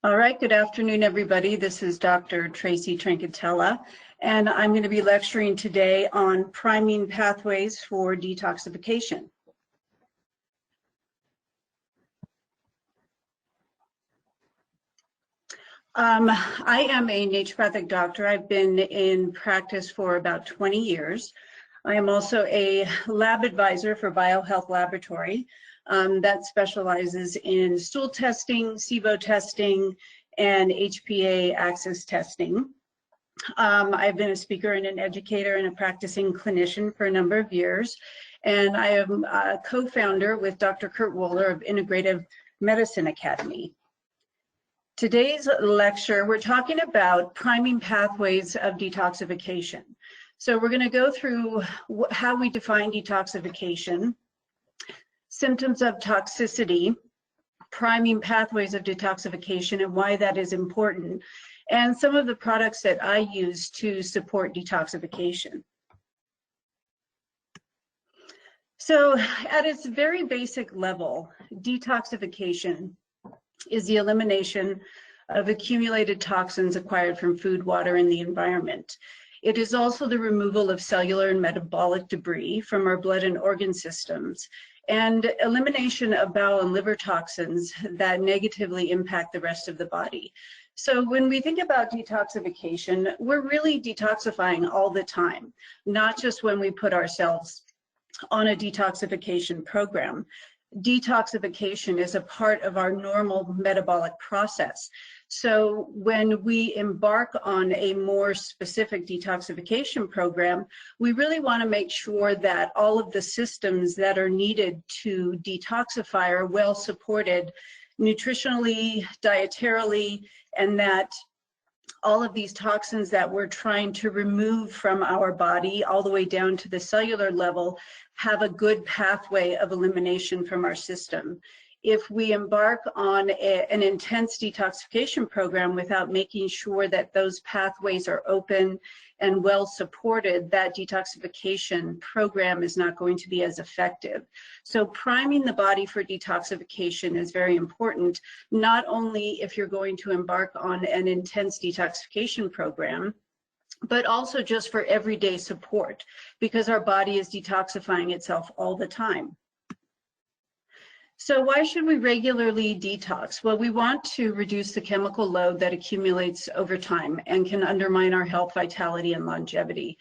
All right, good afternoon, everybody. This is Dr. Tracy Trincatella, and I'm going to be lecturing today on priming pathways for detoxification. I am a naturopathic doctor. I've been in practice for about 20 years. I am also a lab advisor for BioHealth Laboratory that specializes in stool testing, SIBO testing, and HPA axis testing. I've been a speaker and an educator and a practicing clinician for a number of years, and I am a co-founder with Dr. Kurt Wohler of Integrative Medicine Academy. Today's lecture, we're talking about priming pathways of detoxification. So we're going to go through how we define detoxification, symptoms of toxicity, priming pathways of detoxification and why that is important, and some of the products that I use to support detoxification. So at its very basic level, detoxification is the elimination of accumulated toxins acquired from food, water, and the environment. It is also the removal of cellular and metabolic debris from our blood and organ systems, and elimination of bowel and liver toxins that negatively impact the rest of the body. So when we think about detoxification, we're really detoxifying all the time, not just when we put ourselves on a detoxification program. Detoxification is a part of our normal metabolic process. So when we embark on a more specific detoxification program, we really want to make sure that all of the systems that are needed to detoxify are well supported nutritionally, dietarily, and that all of these toxins that we're trying to remove from our body all the way down to the cellular level have a good pathway of elimination from our system. If we embark on an intense detoxification program without making sure that those pathways are open and well supported, that detoxification program is not going to be as effective. So priming the body for detoxification is very important, not only if you're going to embark on an intense detoxification program, but also just for everyday support, because our body is detoxifying itself all the time. So why should we regularly detox? Well, we want to reduce the chemical load that accumulates over time and can undermine our health, vitality, and longevity.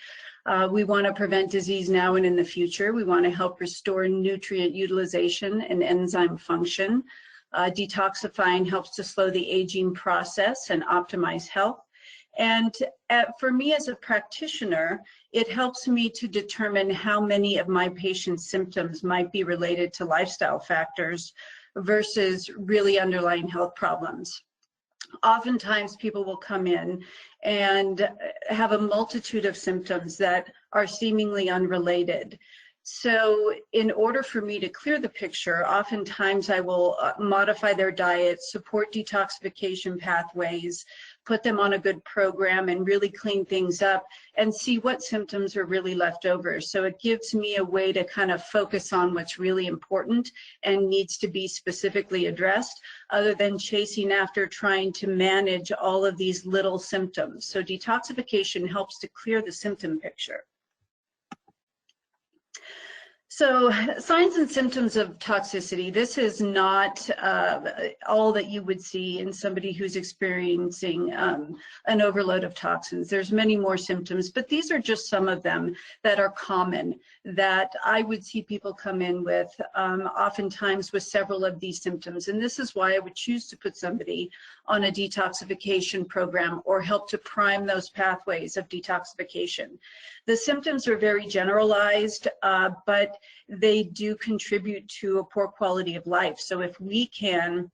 We want to prevent disease now and in the future. We want to help restore nutrient utilization and enzyme function. Detoxifying helps to slow the aging process and optimize health. And for me as a practitioner, it helps me to determine how many of my patients' symptoms might be related to lifestyle factors versus really underlying health problems. Oftentimes people will come in and have a multitude of symptoms that are seemingly unrelated. So in order for me to clear the picture, oftentimes I will modify their diet, support detoxification pathways, put them on a good program and really clean things up and see what symptoms are really left over. So it gives me a way to kind of focus on what's really important and needs to be specifically addressed, other than chasing after trying to manage all of these little symptoms. So detoxification helps to clear the symptom picture. So signs and symptoms of toxicity. This is not all that you would see in somebody who's experiencing an overload of toxins. There's many more symptoms, but these are just some of them that are common that I would see people come in with, oftentimes with several of these symptoms. And this is why I would choose to put somebody on a detoxification program or help to prime those pathways of detoxification. The symptoms are very generalized, but they do contribute to a poor quality of life. So if we can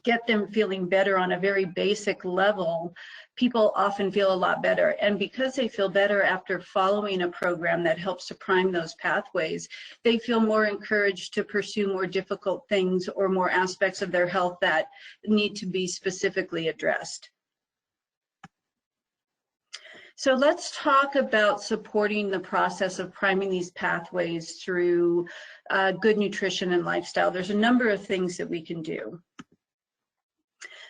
get them feeling better on a very basic level, people often feel a lot better. And because they feel better after following a program that helps to prime those pathways, they feel more encouraged to pursue more difficult things or more aspects of their health that need to be specifically addressed. So let's talk about supporting the process of priming these pathways through good nutrition and lifestyle. There's a number of things that we can do.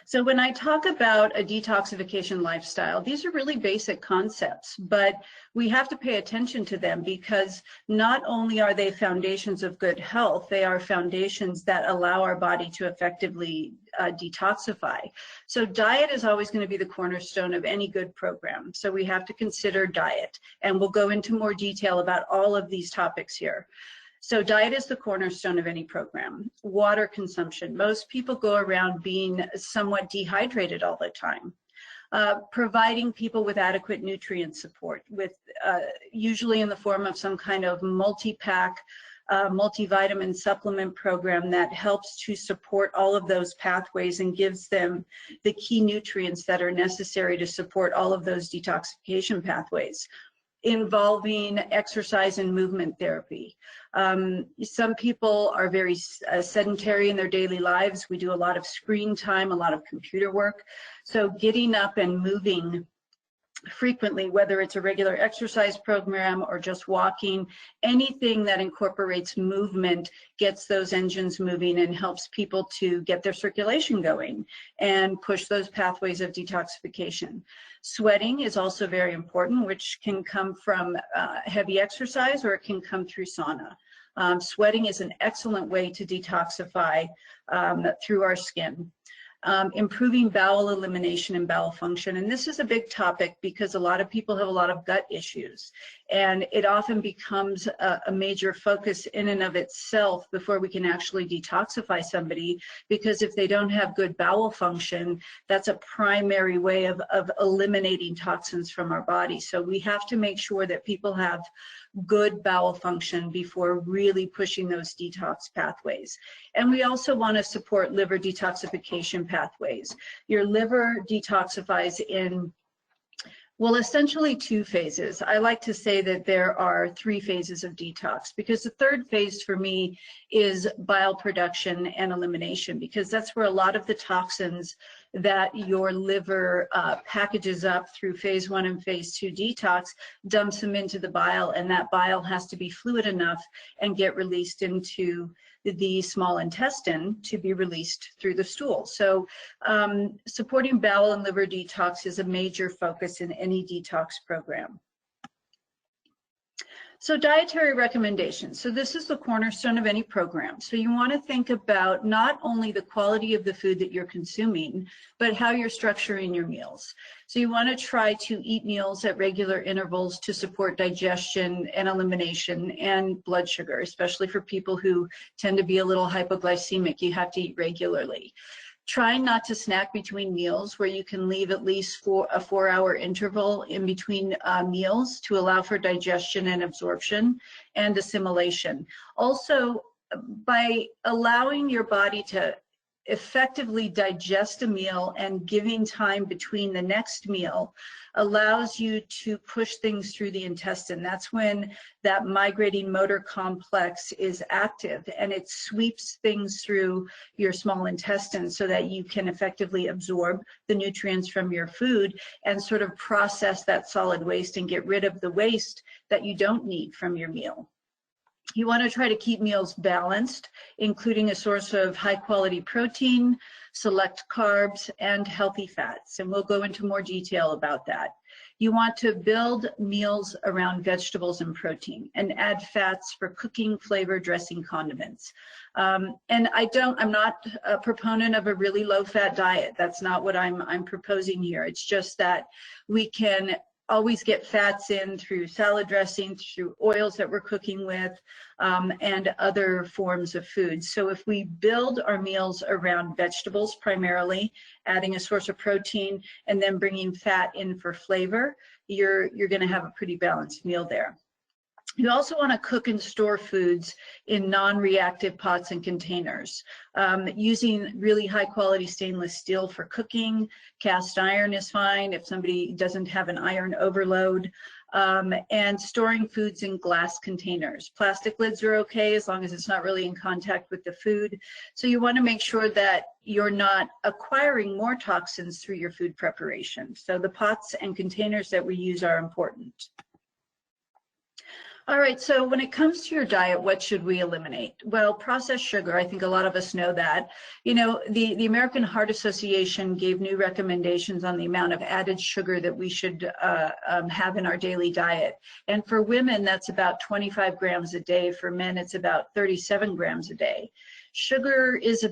So when I talk about a detoxification lifestyle, these are really basic concepts, but we have to pay attention to them because not only are they foundations of good health, they are foundations that allow our body to effectively detoxify. So diet is always going to be the cornerstone of any good program. So we have to consider diet, and we'll go into more detail about all of these topics here. So diet is the cornerstone of any program. Water consumption. Most people go around being somewhat dehydrated all the time. Providing people with adequate nutrient support, with usually in the form of some kind of multi-pack, multivitamin supplement program that helps to support all of those pathways and gives them the key nutrients that are necessary to support all of those detoxification pathways. Involving exercise and movement therapy. Some people are very sedentary in their daily lives. We do a lot of screen time, a lot of computer work. So getting up and moving frequently, whether it's a regular exercise program or just walking, anything that incorporates movement gets those engines moving and helps people to get their circulation going and push those pathways of detoxification. Sweating is also very important, which can come from heavy exercise or it can come through sauna. Sweating is an excellent way to detoxify through our skin. Improving bowel elimination and bowel function. And this is a big topic because a lot of people have a lot of gut issues. And it often becomes a major focus in and of itself before we can actually detoxify somebody, because if they don't have good bowel function, that's a primary way of eliminating toxins from our body. So we have to make sure that people have good bowel function before really pushing those detox pathways. And we also want to support liver detoxification pathways. Your liver detoxifies in, well, essentially 2 phases. I like to say that there are 3 phases of detox, because the third phase for me is bile production and elimination, because that's where a lot of the toxins that your liver packages up through phase 1 and phase 2 detox, dumps them into the bile, and that bile has to be fluid enough and get released into the small intestine to be released through the stool. So supporting bowel and liver detox is a major focus in any detox program. So dietary recommendations. So this is the cornerstone of any program. So you want to think about not only the quality of the food that you're consuming, but how you're structuring your meals. So you want to try to eat meals at regular intervals to support digestion and elimination and blood sugar, especially for people who tend to be a little hypoglycemic. You have to eat regularly. Try not to snack between meals, where you can leave at least a 4-hour interval in between meals to allow for digestion and absorption and assimilation. Also, by allowing your body to effectively digest a meal and giving time between the next meal allows you to push things through the intestine. That's when that migrating motor complex is active, and it sweeps things through your small intestine so that you can effectively absorb the nutrients from your food and sort of process that solid waste and get rid of the waste that you don't need from your meal. You want to try to keep meals balanced, including a source of high quality protein, select carbs, and healthy fats. And we'll go into more detail about that. You want to build meals around vegetables and protein and add fats for cooking, flavor, dressing, condiments. And I'm not a proponent of a really low fat diet. That's not what I'm proposing here. It's just that we can always get fats in through salad dressing, through oils that we're cooking with, and other forms of food. So if we build our meals around vegetables primarily, adding a source of protein, and then bringing fat in for flavor, you're going to have a pretty balanced meal there. You also want to cook and store foods in non-reactive pots and containers, using really high quality stainless steel for cooking. Cast iron is fine if somebody doesn't have an iron overload, and storing foods in glass containers. Plastic lids are okay as long as it's not really in contact with the food. So you want to make sure that you're not acquiring more toxins through your food preparation. So the pots and containers that we use are important. All right, so when it comes to your diet, what should we eliminate? Well, processed sugar, I think a lot of us know that. You know, the American Heart Association gave new recommendations on the amount of added sugar that we should have in our daily diet. And for women, that's about 25 grams a day. For men, it's about 37 grams a day. Sugar is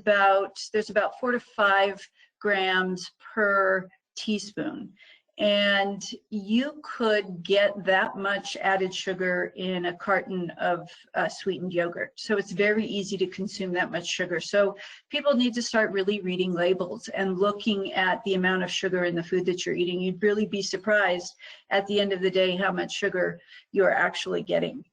there's about 4 to 5 grams per teaspoon. And you could get that much added sugar in a carton of sweetened yogurt. So it's very easy to consume that much sugar. So people need to start really reading labels and looking at the amount of sugar in the food that you're eating. You'd really be surprised at the end of the day how much sugar you're actually getting.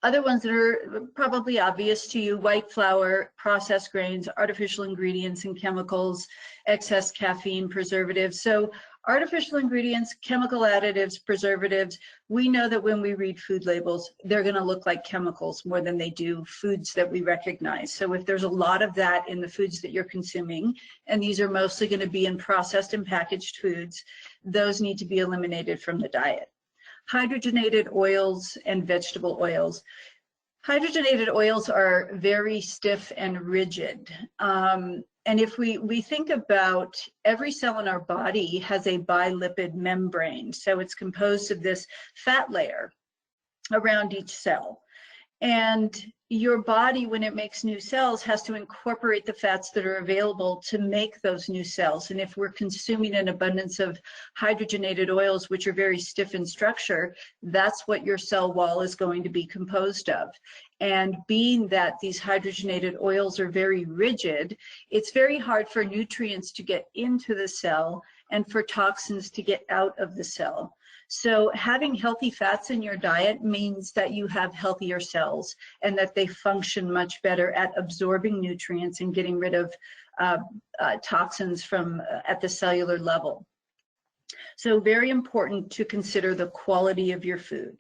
Other ones that are probably obvious to you: white flour, processed grains, artificial ingredients and chemicals, excess caffeine, preservatives. So artificial ingredients, chemical additives, preservatives, we know that when we read food labels, they're going to look like chemicals more than they do foods that we recognize. So if there's a lot of that in the foods that you're consuming, and these are mostly going to be in processed and packaged foods, those need to be eliminated from the diet. Hydrogenated oils and vegetable oils. Hydrogenated oils are very stiff and rigid. And if we think about every cell in our body has a bilipid membrane. So it's composed of this fat layer around each cell. And your body, when it makes new cells, has to incorporate the fats that are available to make those new cells. And if we're consuming an abundance of hydrogenated oils, which are very stiff in structure, that's what your cell wall is going to be composed of. And being that these hydrogenated oils are very rigid, it's very hard for nutrients to get into the cell and for toxins to get out of the cell. So having healthy fats in your diet means that you have healthier cells and that they function much better at absorbing nutrients and getting rid of toxins from at the cellular level. So very important to consider the quality of your food.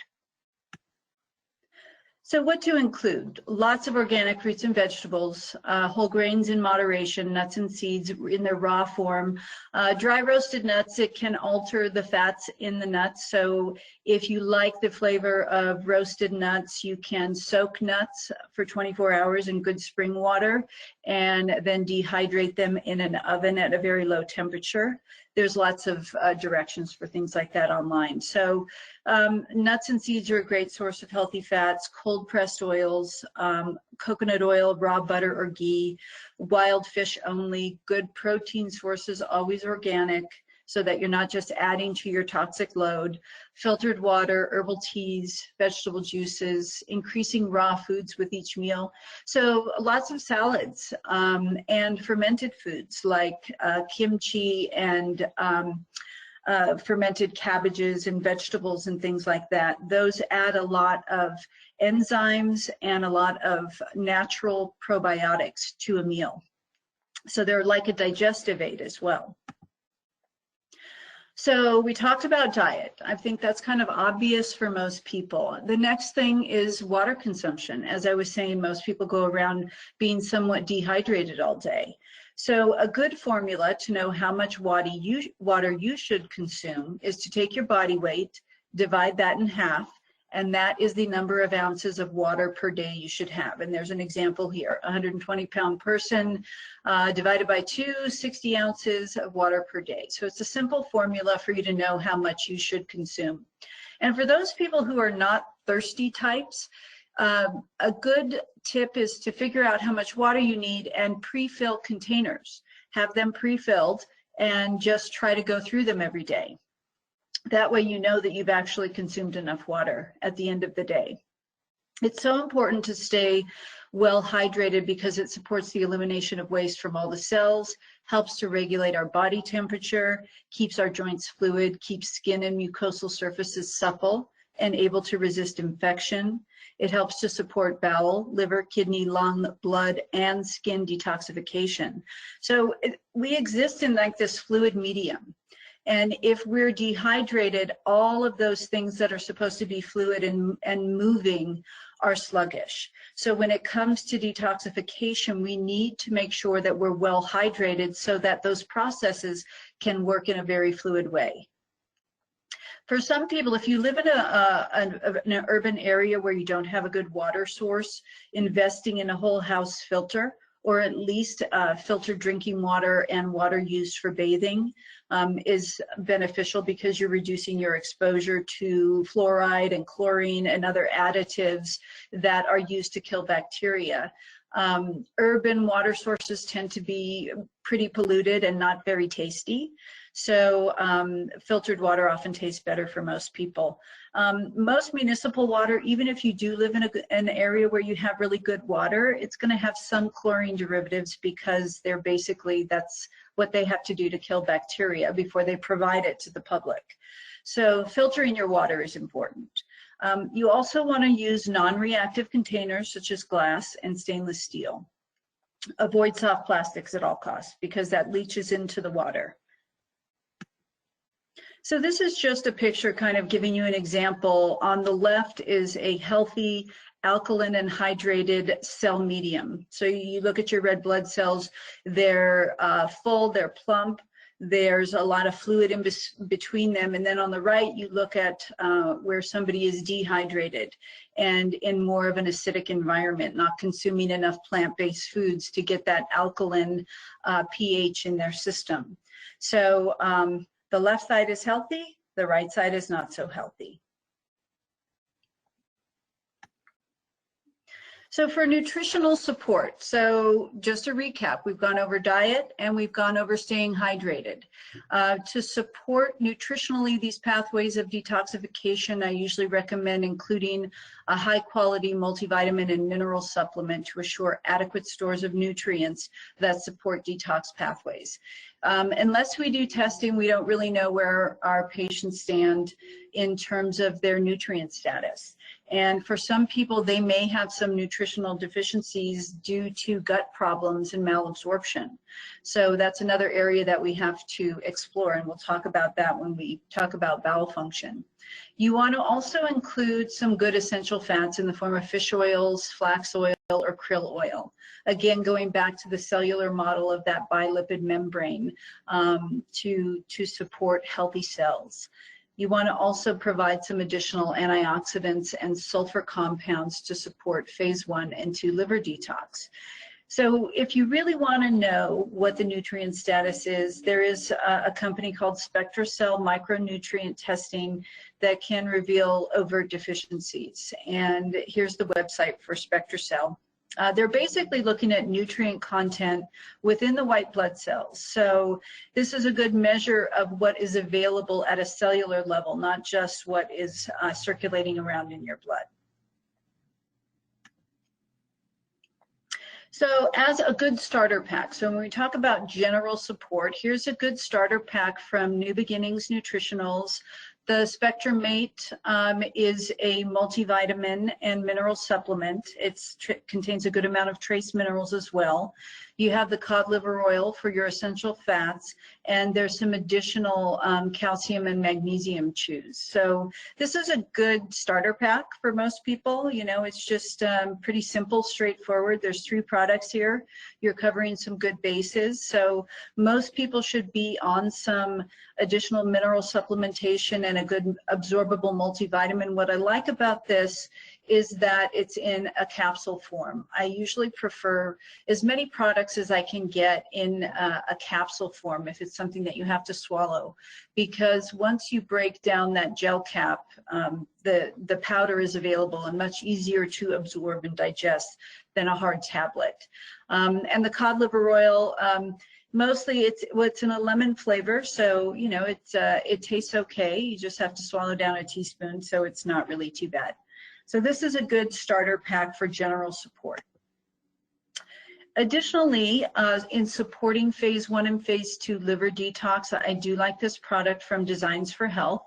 So what to include? Lots of organic fruits and vegetables, whole grains in moderation, nuts and seeds in their raw form. Dry roasted nuts, it can alter the fats in the nuts. So if you like the flavor of roasted nuts, you can soak nuts for 24 hours in good spring water and then dehydrate them in an oven at a very low temperature. There's lots of directions for things like that online. So nuts and seeds are a great source of healthy fats, cold pressed oils, coconut oil, raw butter or ghee, wild fish only, good protein sources, always organic, so that you're not just adding to your toxic load, filtered water, herbal teas, vegetable juices, increasing raw foods with each meal. So lots of salads and fermented foods like kimchi and fermented cabbages and vegetables and things like that. Those add a lot of enzymes and a lot of natural probiotics to a meal. So they're like a digestive aid as well. So we talked about diet. I think that's kind of obvious for most people. The next thing is water consumption. As I was saying, most people go around being somewhat dehydrated all day. So a good formula to know how much water you should consume is to take your body weight, divide that in half, and that is the number of ounces of water per day you should have. And there's an example here: 120-pound person divided by 2, 60 ounces of water per day. So it's a simple formula for you to know how much you should consume. And for those people who are not thirsty types, a good tip is to figure out how much water you need and pre-fill containers. Have them pre-filled and just try to go through them every day. That way you know that you've actually consumed enough water at the end of the day. It's so important to stay well hydrated because it supports the elimination of waste from all the cells, helps to regulate our body temperature, keeps our joints fluid, keeps skin and mucosal surfaces supple and able to resist infection. It helps to support bowel, liver, kidney, lung, blood, and skin detoxification. So we exist in like this fluid medium. And if we're dehydrated, all of those things that are supposed to be fluid and moving are sluggish. So when it comes to detoxification, we need to make sure that we're well hydrated so that those processes can work in a very fluid way. For some people, if you live in an urban area where you don't have a good water source, investing in a whole house filter, or at least filtered drinking water and water used for bathing is beneficial because you're reducing your exposure to fluoride and chlorine and other additives that are used to kill bacteria. Urban water sources tend to be pretty polluted and not very tasty. So filtered water often tastes better for most people. Most municipal water, even if you do live in an area where you have really good water, it's going to have some chlorine derivatives because they're basically, that's what they have to do to kill bacteria before they provide it to the public. So filtering your water is important. You also want to use non-reactive containers such as glass and stainless steel. Avoid soft plastics at all costs because that leaches into the water. So this is just a picture kind of giving you an example. On the left is a healthy alkaline and hydrated cell medium. So you look at your red blood cells, they're full, they're plump, there's a lot of fluid in between them. And then on the right, you look at where somebody is dehydrated and in more of an acidic environment, not consuming enough plant-based foods to get that alkaline pH in their system. So the left side is healthy, the right side is not so healthy. So for nutritional support, so just to recap, we've gone over diet and we've gone over staying hydrated. To support nutritionally these pathways of detoxification, I usually recommend including a high quality multivitamin and mineral supplement to assure adequate stores of nutrients that support detox pathways. Unless we do testing, we don't really know where our patients stand in terms of their nutrient status. And for some people, they may have some nutritional deficiencies due to gut problems and malabsorption. So that's another area that we have to explore, and we'll talk about that when we talk about bowel function. You want to also include some good essential fats in the form of fish oils, flax oil, or krill oil. Again, going back to the cellular model of that bilipid membrane to support healthy cells. You want to also provide some additional antioxidants and sulfur compounds to support phase 1 and 2 liver detox. So if you really want to know what the nutrient status is, there is a company called Spectracell micronutrient testing that can reveal overt deficiencies. And here's the website for Spectracell. They're basically looking at nutrient content within the white blood cells. So this is a good measure of what is available at a cellular level, not just what is circulating around in your blood. So as a good starter pack, so when we talk about general support, here's a good starter pack from New Beginnings Nutritionals. The Spectrum Mate is a multivitamin and mineral supplement. It contains a good amount of trace minerals as well. You have the cod liver oil for your essential fats, and there's some additional calcium and magnesium chews. So this is a good starter pack for most people. You know, it's just pretty simple, straightforward. There's 3 products here. You're covering some good bases. So most people should be on some additional mineral supplementation and a good absorbable multivitamin. What I like about this is that it's in a capsule form. I usually prefer as many products as I can get in a capsule form if it's something that you have to swallow, because once you break down that gel cap, the powder is available and much easier to absorb and digest than a hard tablet. And the cod liver oil, mostly it's in a lemon flavor, so you know it tastes okay. You just have to swallow down a teaspoon, so it's not really too bad. So this is a good starter pack for general support. Additionally, in supporting phase 1 and phase 2 liver detox, I do like this product from Designs for Health.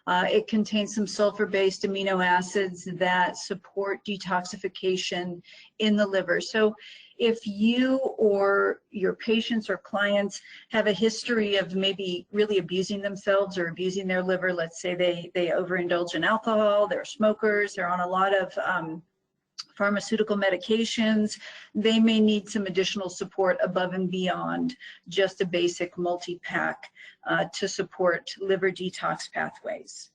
It contains some sulfur-based amino acids that support detoxification in the liver. So if you or your patients or clients have a history of maybe really abusing themselves or abusing their liver, let's say they overindulge in alcohol, they're smokers, they're on a lot of pharmaceutical medications, they may need some additional support above and beyond just a basic multi-pack to support liver detox pathways.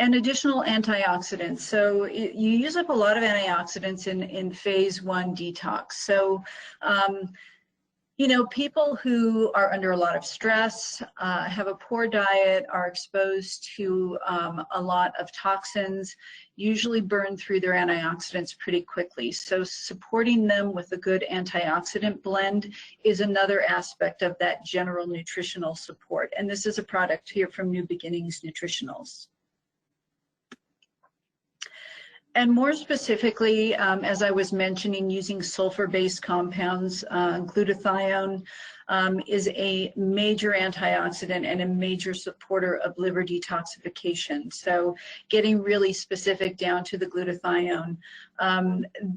And additional antioxidants. So you use up a lot of antioxidants in phase 1 detox. So, you know, people who are under a lot of stress, have a poor diet, are exposed to a lot of toxins, usually burn through their antioxidants pretty quickly. So supporting them with a good antioxidant blend is another aspect of that general nutritional support. And this is a product here from New Beginnings Nutritionals. And more specifically, as I was mentioning, using sulfur-based compounds, glutathione is a major antioxidant and a major supporter of liver detoxification. So getting really specific down to the glutathione,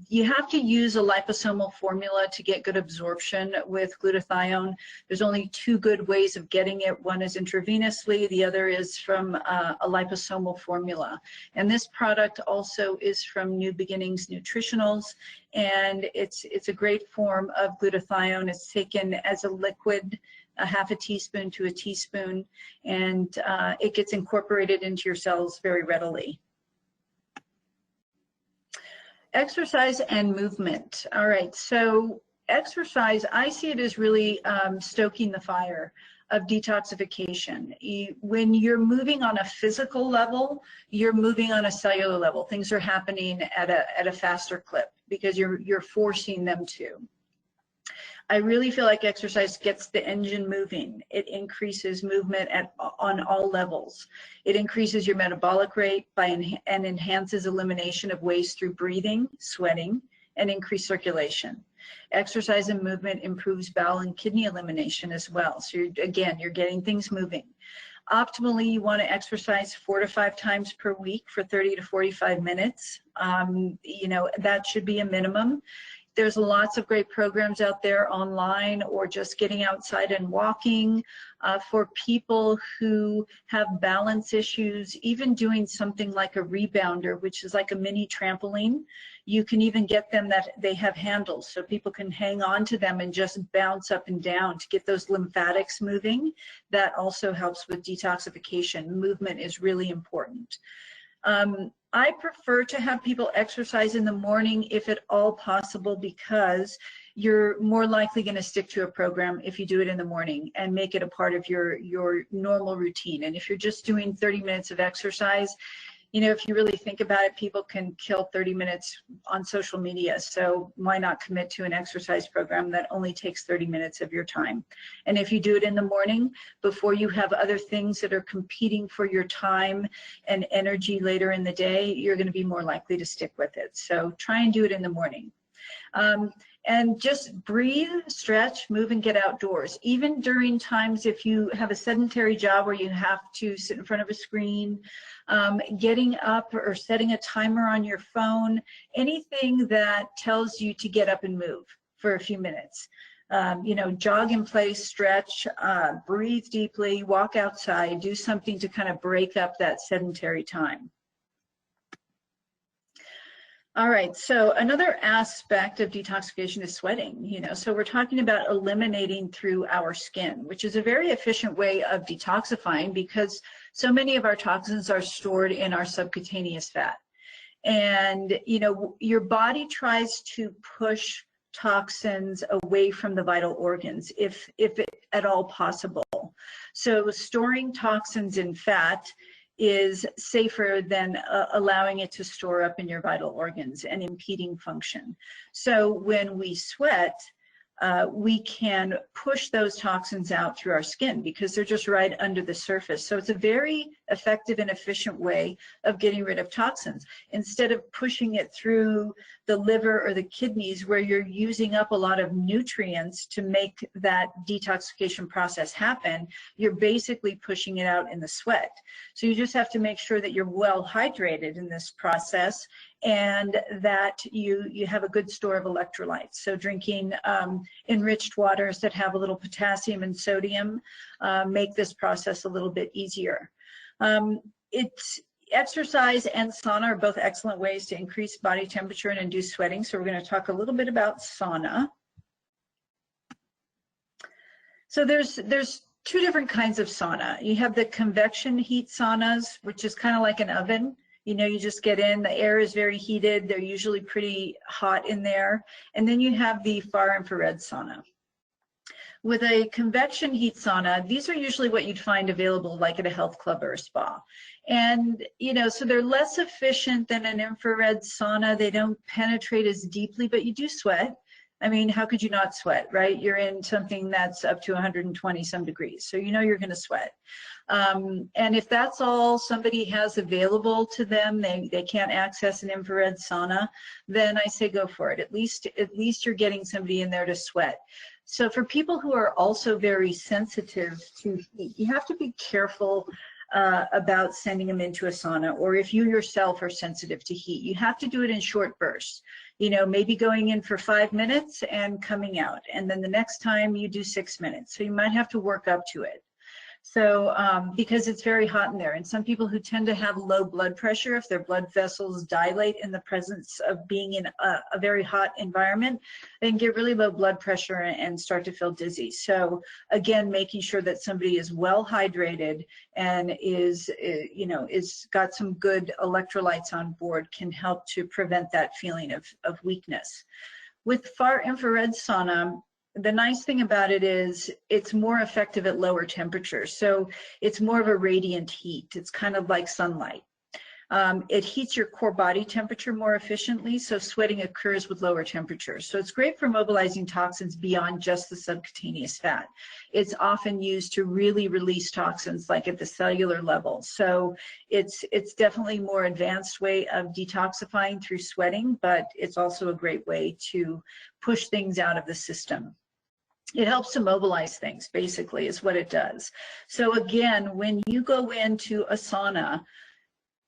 you have to use a liposomal formula to get good absorption with glutathione. There's only 2 good ways of getting it. One is intravenously, the other is from a liposomal formula. And this product also is from New Beginnings Nutritionals, and it's a great form of glutathione. It's taken as a liquid, a half a teaspoon to a teaspoon, and it gets incorporated into your cells very readily. Exercise and movement. All right, so exercise, I see it as really stoking the fire of detoxification. When you're moving on a physical level, you're moving on a cellular level. Things are happening at a faster clip because you're forcing them to. I really feel like exercise gets the engine moving. It increases movement on all levels. It increases your metabolic rate and enhances elimination of waste through breathing, sweating, and increased circulation. Exercise and movement improves bowel and kidney elimination as well. So you're getting things moving. Optimally, you want to exercise 4 to 5 times per week for 30 to 45 minutes. You know, that should be a minimum. There's lots of great programs out there online or just getting outside and walking. For people who have balance issues, even doing something like a rebounder, which is like a mini trampoline. You can even get them that they have handles so people can hang on to them and just bounce up and down to get those lymphatics moving. That also helps with detoxification. Movement is really important. I prefer to have people exercise in the morning if at all possible, because you're more likely going to stick to a program if you do it in the morning and make it a part of your normal routine. And if you're just doing 30 minutes of exercise, you know, if you really think about it, people can kill 30 minutes on social media. So why not commit to an exercise program that only takes 30 minutes of your time? And if you do it in the morning, before you have other things that are competing for your time and energy later in the day, you're going to be more likely to stick with it. So try and do it in the morning. And just breathe, stretch, move, and get outdoors. Even during times if you have a sedentary job where you have to sit in front of a screen, getting up or setting a timer on your phone, anything that tells you to get up and move for a few minutes. You know, jog in place, stretch, breathe deeply, walk outside, do something to kind of break up that sedentary time. All right, so another aspect of detoxification is sweating, you know, so we're talking about eliminating through our skin, which is a very efficient way of detoxifying because so many of our toxins are stored in our subcutaneous fat. And, you know, your body tries to push toxins away from the vital organs if at all possible. So storing toxins in fat is safer than allowing it to store up in your vital organs and impeding function. So when we sweat, we can push those toxins out through our skin because they're just right under the surface. So it's a very effective and efficient way of getting rid of toxins. Instead of pushing it through the liver or the kidneys where you're using up a lot of nutrients to make that detoxification process happen, you're basically pushing it out in the sweat. So you just have to make sure that you're well hydrated in this process and that you have a good store of electrolytes. So drinking enriched waters that have a little potassium and sodium make this process a little bit easier. Exercise and sauna are both excellent ways to increase body temperature and induce sweating. So we're going to talk a little bit about sauna. So there's two different kinds of sauna. You have the convection heat saunas, which is kind of like an oven. You know, you just get in, the air is very heated. They're usually pretty hot in there. And then you have the far infrared sauna. With a convection heat sauna, these are usually what you'd find available like at a health club or a spa. And, you know, so they're less efficient than an infrared sauna. They don't penetrate as deeply, but you do sweat. I mean, how could you not sweat, right? You're in something that's up to 120 some degrees, so you know you're going to sweat. And if that's all somebody has available to them, they can't access an infrared sauna, then I say go for it. At least you're getting somebody in there to sweat. So for people who are also very sensitive to heat, you have to be careful about sending them into a sauna, or if you yourself are sensitive to heat, you have to do it in short bursts. You know, maybe going in for 5 minutes and coming out, and then the next time you do 6 minutes. So you might have to work up to it. So because it's very hot in there, and some people who tend to have low blood pressure, if their blood vessels dilate in the presence of being in a very hot environment, they can get really low blood pressure and start to feel dizzy. So again, making sure that somebody is well hydrated and is got some good electrolytes on board can help to prevent that feeling of weakness. With far infrared sauna, the nice thing about it is it's more effective at lower temperatures. So it's more of a radiant heat. It's kind of like sunlight. It heats your core body temperature more efficiently, so sweating occurs with lower temperatures. So it's great for mobilizing toxins beyond just the subcutaneous fat. It's often used to really release toxins like at the cellular level. So it's definitely a more advanced way of detoxifying through sweating, but it's also a great way to push things out of the system. It helps to mobilize things, basically, is what it does. So again, when you go into a sauna,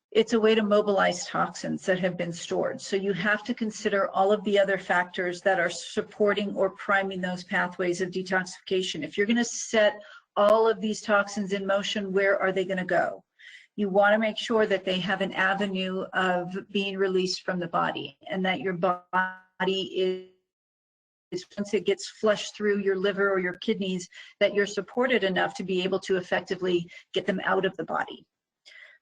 it's a way to mobilize toxins that have been stored. So you have to consider all of the other factors that are supporting or priming those pathways of detoxification. If you're going to set all of these toxins in motion, where are they going to go? You want to make sure that they have an avenue of being released from the body, and that your body is, once it gets flushed through your liver or your kidneys, that you're supported enough to be able to effectively get them out of the body.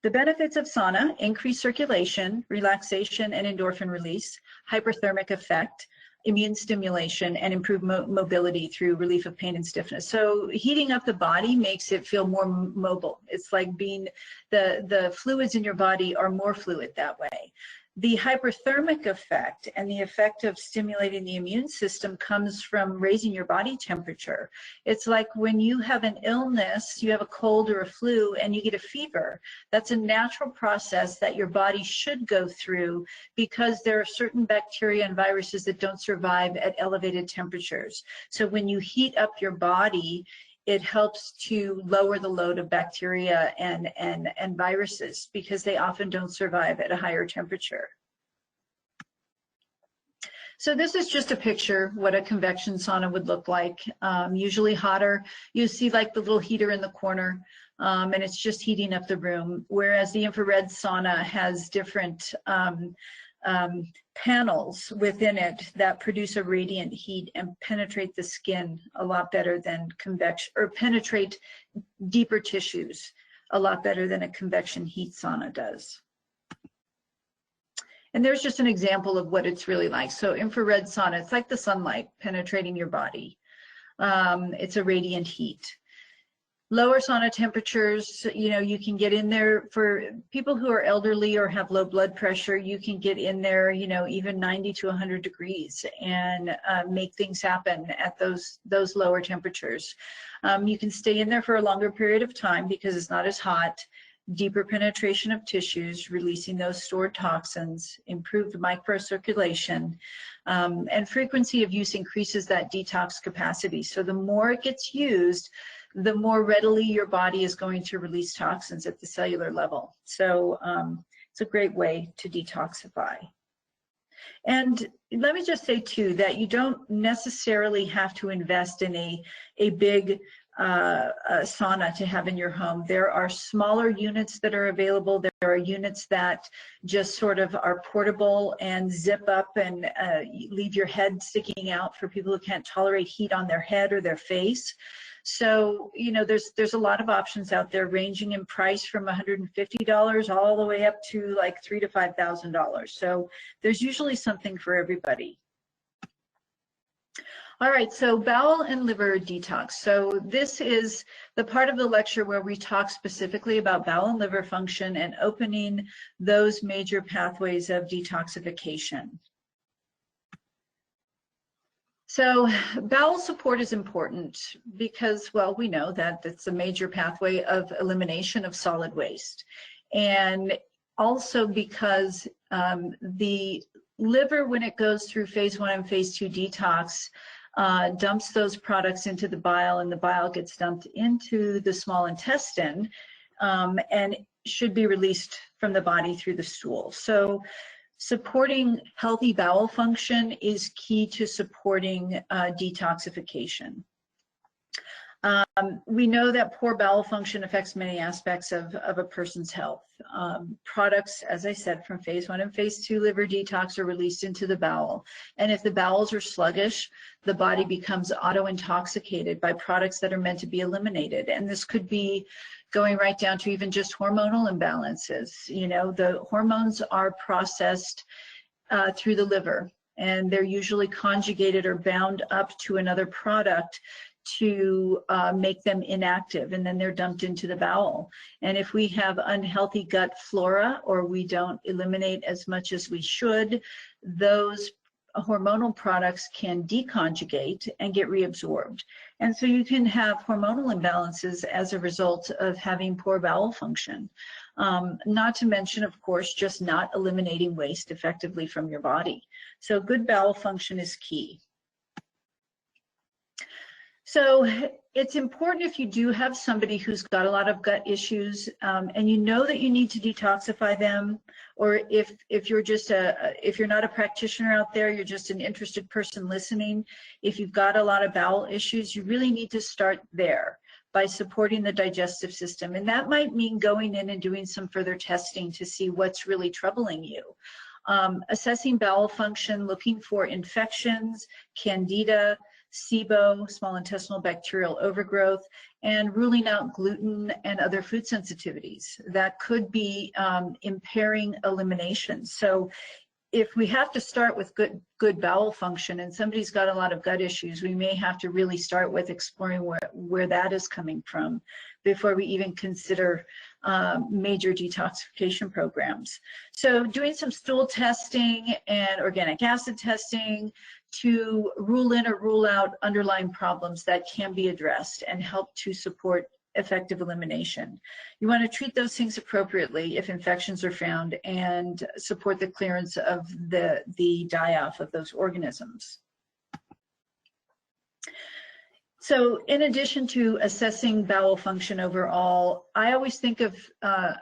The benefits of sauna: increased circulation, relaxation and endorphin release, hyperthermic effect, immune stimulation, and improved mobility through relief of pain and stiffness. So heating up the body makes it feel more mobile. It's like being, the fluids in your body are more fluid that way. The hyperthermic effect and the effect of stimulating the immune system comes from raising your body temperature. It's like when you have an illness, you have a cold or a flu, and you get a fever. That's a natural process that your body should go through, because there are certain bacteria and viruses that don't survive at elevated temperatures. So when you heat up your body, it helps to lower the load of bacteria and viruses, because they often don't survive at a higher temperature. So this is just a picture what a convection sauna would look like. Usually hotter. You see like the little heater in the corner, and it's just heating up the room, whereas the infrared sauna has different panels within it that produce a radiant heat and penetrate the skin a lot better than convection, or penetrate deeper tissues a lot better than a convection heat sauna does. And there's just an example of what it's really like. So infrared sauna, it's like the sunlight penetrating your body. It's a radiant heat. Lower sauna temperatures, you know, you can get in there for people who are elderly or have low blood pressure. You can get in there, you know, even 90 to 100 degrees and make things happen at those lower temperatures. You can stay in there for a longer period of time because it's not as hot. Deeper penetration of tissues, releasing those stored toxins, improved microcirculation, and frequency of use increases that detox capacity. So the more it gets used, the more readily your body is going to release toxins at the cellular level. So it's a great way to detoxify. And let me just say too that you don't necessarily have to invest in a big a sauna to have in your home. There are smaller units that are available. There are units that just sort of are portable and zip up and leave your head sticking out for people who can't tolerate heat on their head or their face. So, you know, there's a lot of options out there ranging in price from $150 all the way up to like $3,000 to $5,000. So there's usually something for everybody. All right, so bowel and liver detox. So this is the part of the lecture where we talk specifically about bowel and liver function and opening those major pathways of detoxification. So bowel support is important because, well, we know that it's a major pathway of elimination of solid waste. And also because the liver, when it goes through phase 1 and phase 2 detox, dumps those products into the bile, and the bile gets dumped into the small intestine and should be released from the body through the stool. So supporting healthy bowel function is key to supporting detoxification. We know that poor bowel function affects many aspects of a person's health. Products, as I said, from phase 1 and phase 2 liver detox are released into the bowel. And if the bowels are sluggish, the body becomes auto-intoxicated by products that are meant to be eliminated. And this could be going right down to even just hormonal imbalances. You know, the hormones are processed through the liver, and they're usually conjugated or bound up to another product to make them inactive, and then they're dumped into the bowel. And if we have unhealthy gut flora, or we don't eliminate as much as we should, those hormonal products can deconjugate and get reabsorbed. And so you can have hormonal imbalances as a result of having poor bowel function. Not to mention, of course, just not eliminating waste effectively from your body. So good bowel function is key. So it's important, if you do have somebody who's got a lot of gut issues and you know that you need to detoxify them, or if you're just if you're not a practitioner out there, you're just an interested person listening, if you've got a lot of bowel issues, you really need to start there by supporting the digestive system. And that might mean going in and doing some further testing to see what's really troubling you. Assessing bowel function, looking for infections, candida, SIBO, small intestinal bacterial overgrowth, and ruling out gluten and other food sensitivities that could be impairing elimination. So if we have to start with good bowel function and somebody's got a lot of gut issues, we may have to really start with exploring where that is coming from before we even consider major detoxification programs. So doing some stool testing and organic acid testing to rule in or rule out underlying problems that can be addressed and help to support effective elimination. You want to treat those things appropriately if infections are found and support the clearance of the die-off of those organisms. So in addition to assessing bowel function overall, I always think of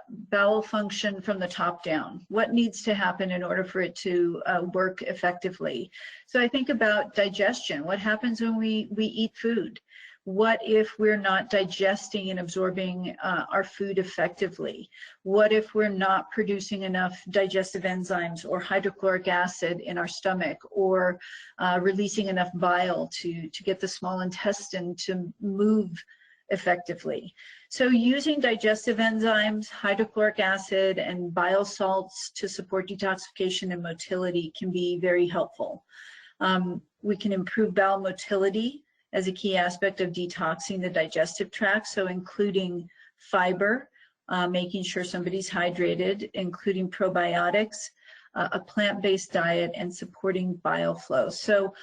bowel function from the top down. What needs to happen in order for it to work effectively? So I think about digestion. What happens when we eat food? What if we're not digesting and absorbing our food effectively? What if we're not producing enough digestive enzymes or hydrochloric acid in our stomach, or releasing enough bile to get the small intestine to move effectively? So using digestive enzymes, hydrochloric acid, and bile salts to support detoxification and motility can be very helpful. We can improve bowel motility as a key aspect of detoxing the digestive tract, so including fiber, making sure somebody's hydrated, including probiotics, a plant-based diet, and supporting bile flow. So